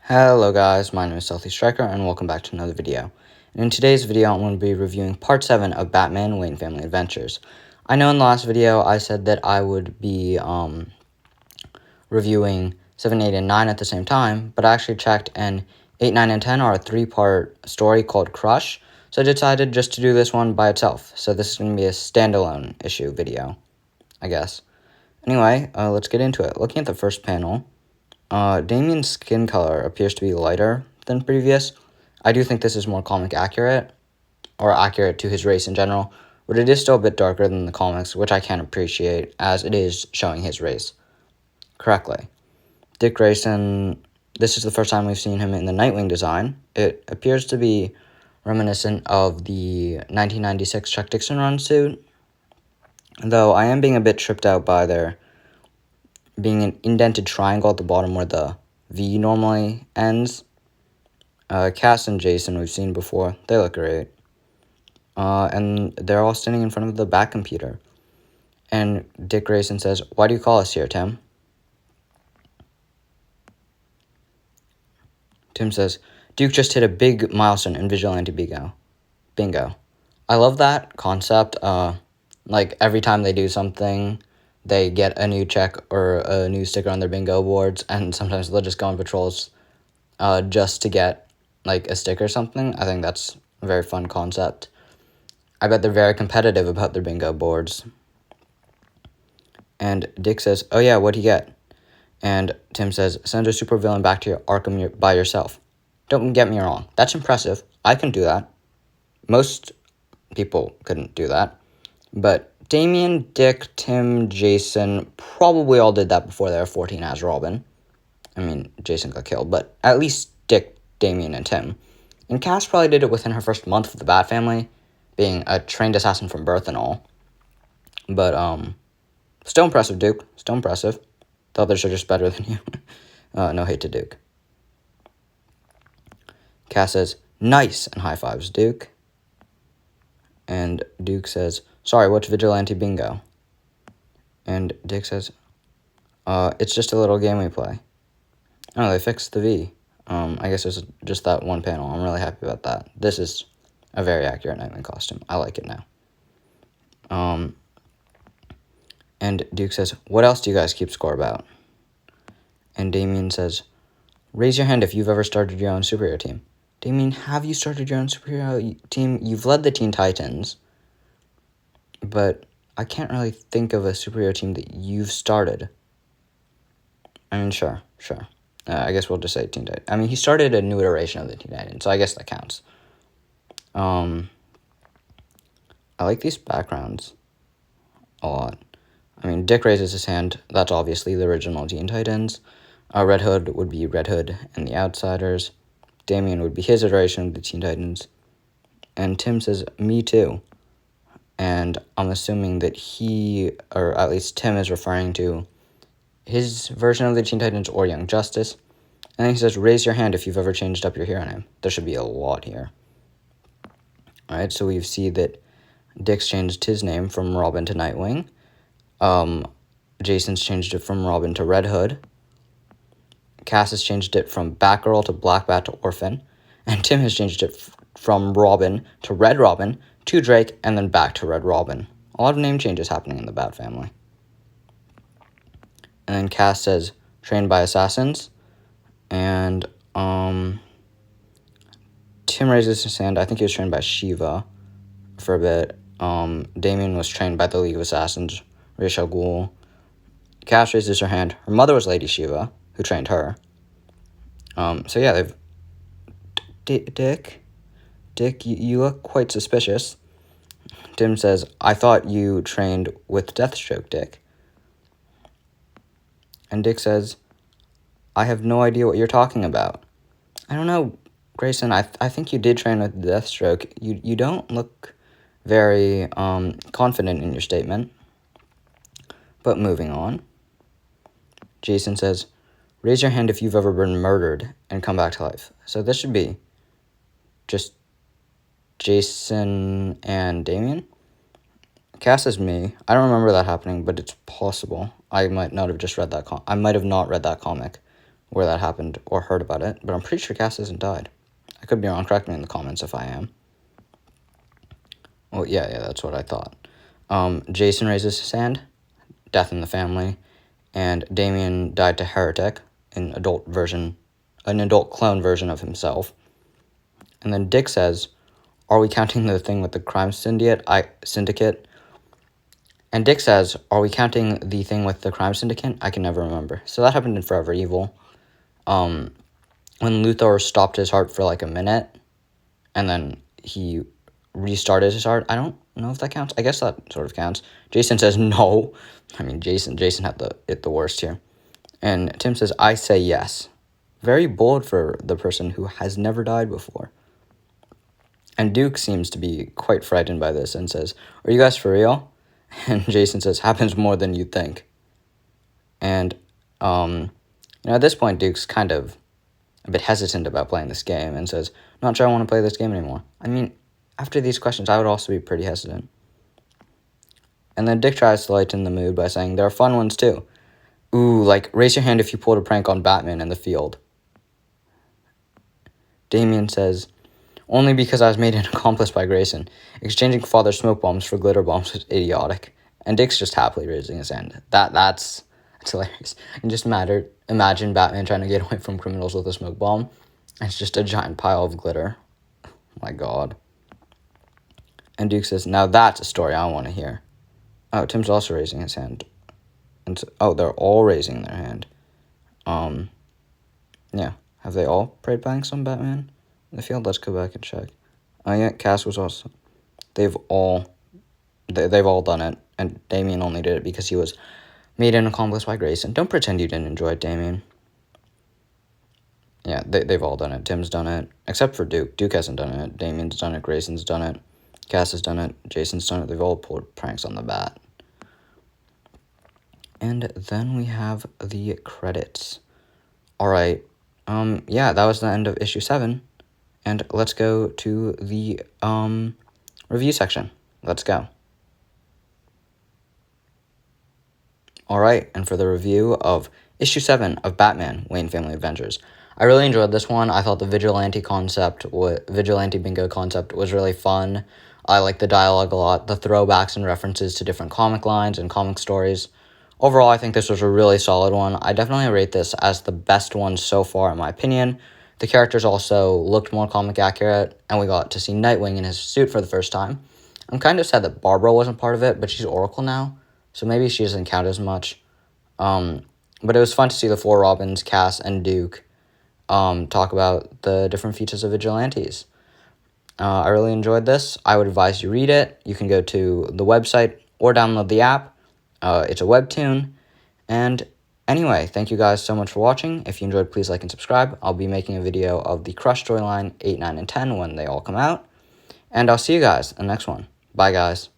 Hello guys, my name is Stealthy Striker and welcome back to another video. And in today's video I'm going to be reviewing part 7 of Batman Wayne Family Adventures. I know in the last video I said that I would be reviewing 7, 8, and 9 at the same time, but I actually checked and 8, 9, and 10 are a 3-part story called Crush, so I decided just to do this one by itself. So this is going to be a standalone issue video, I guess. Anyway, let's get into it. Looking at the first panel, Damien's skin color appears to be lighter than previous. I do think this is more comic accurate, or accurate to his race in general, but it is still a bit darker than the comics, which I can appreciate, as it is showing his race correctly. Dick Grayson, this is the first time we've seen him in the Nightwing design. It appears to be reminiscent of the 1996 Chuck Dixon run suit, though I am being a bit tripped out by there being an indented triangle at the bottom where the V normally ends. Cass and Jason we've seen before. They look great. And they're all standing in front of the Bat computer. And Dick Grayson says, "Why do you call us here, Tim?" Tim says, "Duke just hit a big milestone in Vigilante Bingo. I love that concept. Like every time they do something, they get a new check or a new sticker on their bingo boards, and sometimes they'll just go on patrols just to get like a sticker or something. I think that's a very fun concept. I bet they're very competitive about their bingo boards." And Dick says, "Oh yeah, what'd you get?" And Tim says, "Send a supervillain back to your Arkham by yourself." Don't get me wrong, that's impressive. I can do that. Most people couldn't do that. But Damien, Dick, Tim, Jason probably all did that before they were 14 as Robin. I mean, Jason got killed, but at least Dick, Damien, and Tim. And Cass probably did it within her first month of the Bat family, being a trained assassin from birth and all. But, still impressive, Duke. Still impressive. The others are just better than you. No hate to Duke. Cass says, "Nice," and high fives Duke. And Duke says, "Sorry, what's Vigilante Bingo?" And Dick says, "It's just a little game we play." Oh, they fixed the V. I guess there's just that one panel. I'm really happy about that. This is a very accurate Nightwing costume. I like it now. And Duke says, "What else do you guys keep score about?" And Damien says, "Raise your hand if you've ever started your own superhero team." Damien, have you started your own superhero team? You've led the Teen Titans, but I can't really think of a superhero team that you've started. I mean, sure. I guess we'll just say Teen Titans. I mean, he started a new iteration of the Teen Titans, so I guess that counts. I like these backgrounds a lot. I mean, Dick raises his hand. That's obviously the original Teen Titans. Red Hood would be Red Hood and the Outsiders. Damien would be his iteration of the Teen Titans. And Tim says, "Me too." And I'm assuming that he, or at least Tim, is referring to his version of the Teen Titans or Young Justice. And then he says, "Raise your hand if you've ever changed up your hero name." There should be a lot here. Alright, so we see that Dick's changed his name from Robin to Nightwing. Jason's changed it from Robin to Red Hood. Cass has changed it from Batgirl to Black Bat to Orphan. And Tim has changed it from Robin to Red Robin to Drake and then back to Red Robin. A lot of name changes happening in the Bat family. And then Cass says, "Trained by assassins." And Tim raises his hand. I think he was trained by Shiva for a bit. Damien was trained by the League of Assassins, Ra's al Ghul. Cass raises her hand. Her mother was Lady Shiva, who trained her. So yeah, they've... Dick, you look quite suspicious. Tim says, "I thought you trained with Deathstroke, Dick." And Dick says, "I have no idea what you're talking about." I don't know, Grayson, I think you did train with Deathstroke. You don't look very confident in your statement. But moving on. Jason says, "Raise your hand if you've ever been murdered and come back to life." So this should be just Jason and Damien. Cass is me. I don't remember that happening, but it's possible. I might not have just read that I might have not read that comic. where that happened or heard about it, but I'm pretty sure Cass hasn't died. I could be wrong. Correct me in the comments if I am. Oh, yeah, that's what I thought. Jason raises his hand. Death in the family. And Damien died to Heretic, an adult clone version of himself. And then Dick says, are we counting the thing with the crime syndicate? And Dick says, are we counting the thing with the crime syndicate? I can never remember. So that happened in Forever Evil. When Luthor stopped his heart for like a minute, and then he restarted his heart. I don't know if that counts. I guess that sort of counts. Jason says no. I mean, Jason had the worst here. And Tim says, I say yes. Very bold for the person who has never died before. And Duke seems to be quite frightened by this and says, are you guys for real? And Jason says, happens more than you think. And, at this point, Duke's kind of a bit hesitant about playing this game and says, not sure I want to play this game anymore. I mean, after these questions, I would also be pretty hesitant. And then Dick tries to lighten the mood by saying, there are fun ones too. Ooh, like, raise your hand if you pulled a prank on Batman in the field. Damien says, only because I was made an accomplice by Grayson. Exchanging father's smoke bombs for glitter bombs was idiotic. And Dick's just happily raising his hand. That's hilarious. I can just imagine Batman trying to get away from criminals with a smoke bomb. And it's just a giant pile of glitter. Oh my God. And Duke says, now that's a story I want to hear. Oh, Tim's also raising his hand. And so, they're all raising their hand. Yeah. Have they all prayed pranks on Batman in the field? Let's go back and check. Oh yeah, Cass was also. They've all done it, and Damien only did it because he was made an accomplice by Grayson. Don't pretend you didn't enjoy it, Damien. Yeah, they've all done it. Tim's done it, except for Duke. Duke hasn't done it. Damien's done it. Grayson's done it. Cass has done it. Jason's done it. They've all pulled pranks on the Bat. And then we have the credits. All right. Yeah, that was the end of issue 7. And let's go to the review section. Let's go. All right, and for the review of issue 7 of Batman, Wayne Family Adventures. I really enjoyed this one. I thought the Vigilante Bingo concept was really fun. I liked the dialogue a lot, the throwbacks and references to different comic lines and comic stories. Overall, I think this was a really solid one. I definitely rate this as the best one so far, in my opinion. The characters also looked more comic accurate, and we got to see Nightwing in his suit for the first time. I'm kind of sad that Barbara wasn't part of it, but she's Oracle now, so maybe she doesn't count as much. But it was fun to see the 4 Robins, Cass, and Duke talk about the different features of vigilantes. I really enjoyed this. I would advise you read it. You can go to the website or download the app. It's a webtoon. And anyway, thank you guys so much for watching. If you enjoyed, please like and subscribe. I'll be making a video of the Crush storyline 8, 9, and 10 when they all come out. And I'll see you guys in the next one. Bye, guys.